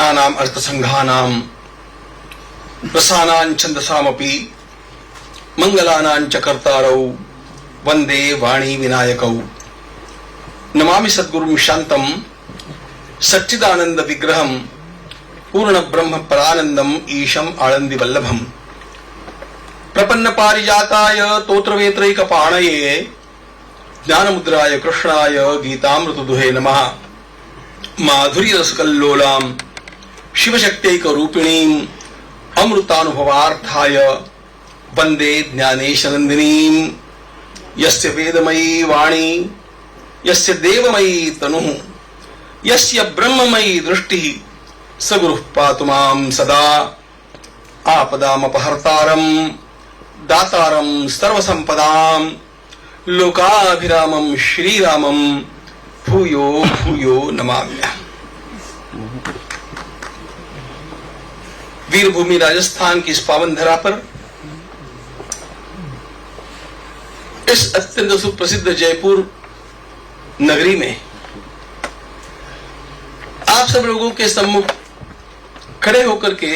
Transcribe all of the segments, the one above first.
वचनानाम अर्थसंघानाम रसानां छंदसामपि मंगलानां च कर्तारौ वंदे वाणी विनायकौ। नमामि सद्गुरुं शांतं सच्चिदानंद विग्रहं पूर्ण ब्रह्म परानंदम ईशम आनंदी वल्लभम। प्रपन्न पारिजाताय तोत्रवेत्रैकपाणये ज्ञानमुद्राय कृष्णाय गीतामृतदुहे नमः। माधुर्य रसकल्लोलां शिवशक्त्यैकरूपिणीं अमृतानुभवार्थाय वंदे ज्ञानेशनंदिनीं। यस्य वेदमयी वाणी यस्य देवमयी तनुः यस्य ब्रह्ममयी दृष्टिः स गुरुः पातु मां सदा। आपदामपहर्तारं दातारं सर्वसंपदां लोकाभिरामं श्रीरामं भूयो भूयो नमाम्यहम्। वीरभूमि राजस्थान की इस पावन धरा पर इस अत्यंत सुप्रसिद्ध जयपुर नगरी में आप सब लोगों के सम्मुख खड़े होकर के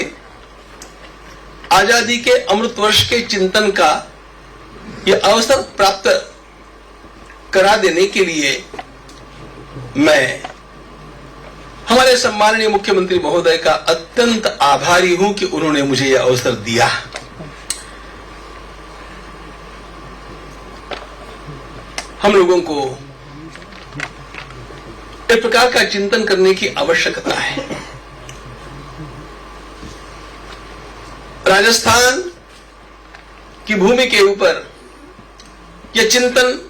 आजादी के अमृत वर्ष के चिंतन का यह अवसर प्राप्त करा देने के लिए मैं हमारे सम्माननीय मुख्यमंत्री महोदय का अत्यंत आभारी हूं कि उन्होंने मुझे यह अवसर दिया। हम लोगों को इस प्रकार का चिंतन करने की आवश्यकता है। राजस्थान की भूमि के ऊपर यह चिंतन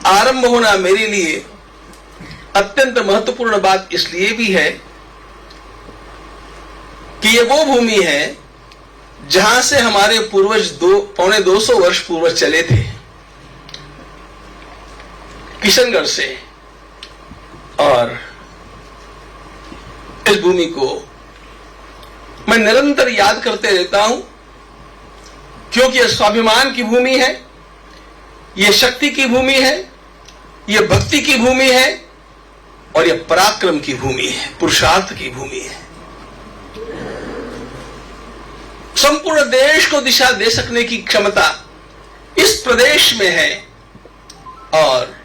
आरंभ होना मेरे लिए अत्यंत महत्वपूर्ण बात इसलिए भी है कि यह वो भूमि है जहां से हमारे पूर्वज 200 वर्ष पूर्व चले थे, किशनगढ़ से। और इस भूमि को मैं निरंतर याद करते रहता हूं क्योंकि यह स्वाभिमान की भूमि है, यह शक्ति की भूमि है, यह भक्ति की भूमि है और यह पराक्रम की भूमि है, पुरुषार्थ की भूमि है। संपूर्ण देश को दिशा दे सकने की क्षमता इस प्रदेश में है और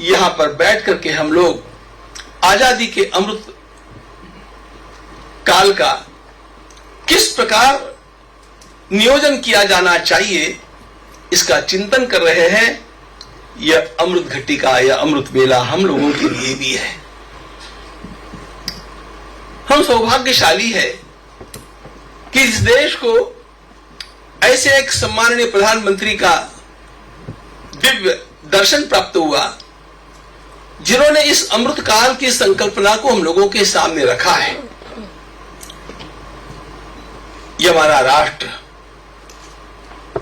यहां पर बैठ करके हम लोग आजादी के अमृत काल का किस प्रकार नियोजन किया जाना चाहिए इसका चिंतन कर रहे हैं। यह अमृत घटिका या अमृत बेला हम लोगों के लिए भी है। हम सौभाग्यशाली है कि इस देश को ऐसे एक सम्माननीय प्रधानमंत्री का दिव्य दर्शन प्राप्त हुआ जिन्होंने इस अमृत काल की संकल्पना को हम लोगों के सामने रखा है। यह हमारा राष्ट्र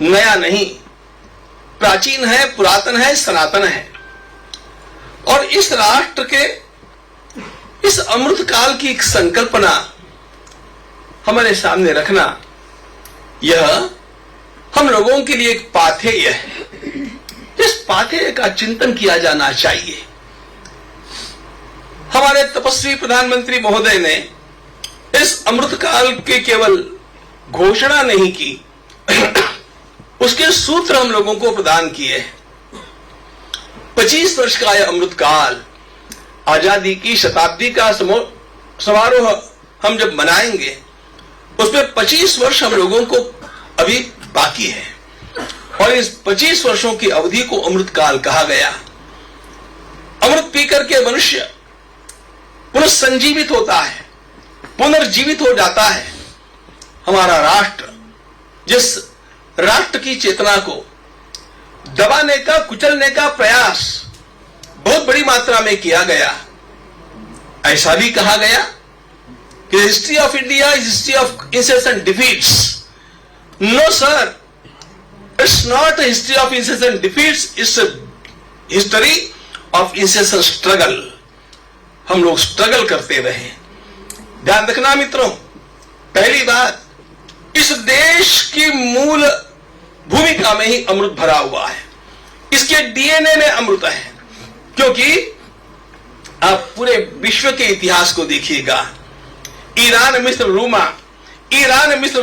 नया नहीं, प्राचीन है, पुरातन है, सनातन है और इस राष्ट्र के इस अमृत काल की एक संकल्पना हमारे सामने रखना यह हम लोगों के लिए एक पाथेय है। इस पाथेय का चिंतन किया जाना चाहिए। हमारे तपस्वी प्रधानमंत्री महोदय ने इस अमृत काल के केवल घोषणा नहीं की, उसके सूत्र हम लोगों को प्रदान किए। 25 वर्ष का यह अमृत काल, आजादी की शताब्दी का समारोह हम जब मनाएंगे उसमें 25 वर्ष हम लोगों को अभी बाकी है और इस 25 वर्षों की अवधि को अमृत काल कहा गया। अमृत पीकर के मनुष्य पुनर्संजीवित होता है, पुनर्जीवित हो जाता है। हमारा राष्ट्र जिस राष्ट्र की चेतना को दबाने का, कुचलने का प्रयास बहुत बड़ी मात्रा में किया गया, ऐसा भी कहा गया कि history of India is history of incessant defeats. No sir, it's not a history of incessant defeats, it's a history of incessant struggle. हम लोग स्ट्रगल करते रहे। ध्यान रखना मित्रों, पहली बात, इस देश की मूल भूमिका में ही अमृत भरा हुआ है, इसके डीएनए में अमृत है। क्योंकि आप पूरे विश्व के इतिहास को देखिएगा, ईरान मिस्र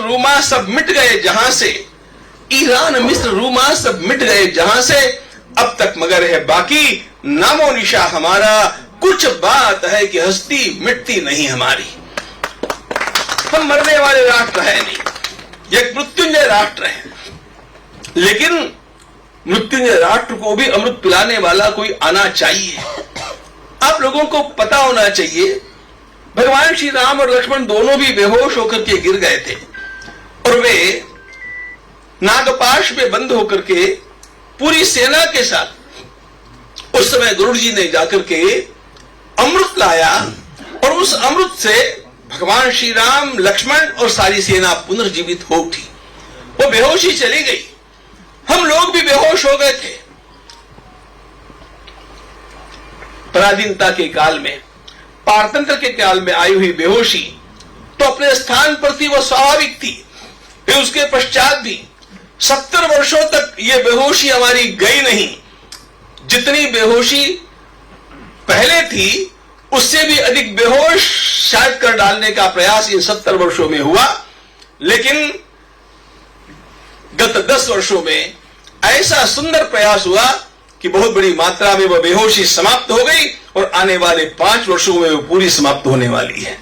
रूमा सब मिट गए जहां से, ईरान मिस्र रूमा सब मिट गए जहां से, अब तक मगर है बाकी नामो निशा हमारा, कुछ बात है कि हस्ती मिटती नहीं हमारी। हम मरने वाले राष्ट्र है नहीं, एक मृत्युंजय राष्ट्र है, लेकिन मृत्युंजय राष्ट्र को भी अमृत पिलाने वाला कोई आना चाहिए। आप लोगों को पता होना चाहिए, भगवान श्री राम और लक्ष्मण दोनों भी बेहोश होकर के गिर गए थे और वे नागपाश में बंद होकर के पूरी सेना के साथ उस समय गुरु जी ने जाकर के अमृत लाया और उस अमृत से भगवान श्री राम, लक्ष्मण और सारी सेना पुनर्जीवित हो उठी। वो बेहोशी चली गई, हम लोग भी बेहोश हो गए थे। पराधीनता के काल में, पारतंत्र के काल में आई हुई बेहोशी तो अपने स्थान पर थी, वो स्वाभाविक थी। फिर उसके पश्चात भी 70 वर्षों तक ये बेहोशी हमारी गई नहीं। जितनी बेहोशी पहले थी उससे भी अधिक बेहोश शायद कर डालने का प्रयास इन 70 वर्षों में हुआ, लेकिन गत 10 वर्षों में ऐसा सुंदर प्रयास हुआ कि बहुत बड़ी मात्रा में वह बेहोशी समाप्त हो गई और आने वाले 5 वर्षों में वो पूरी समाप्त होने वाली है।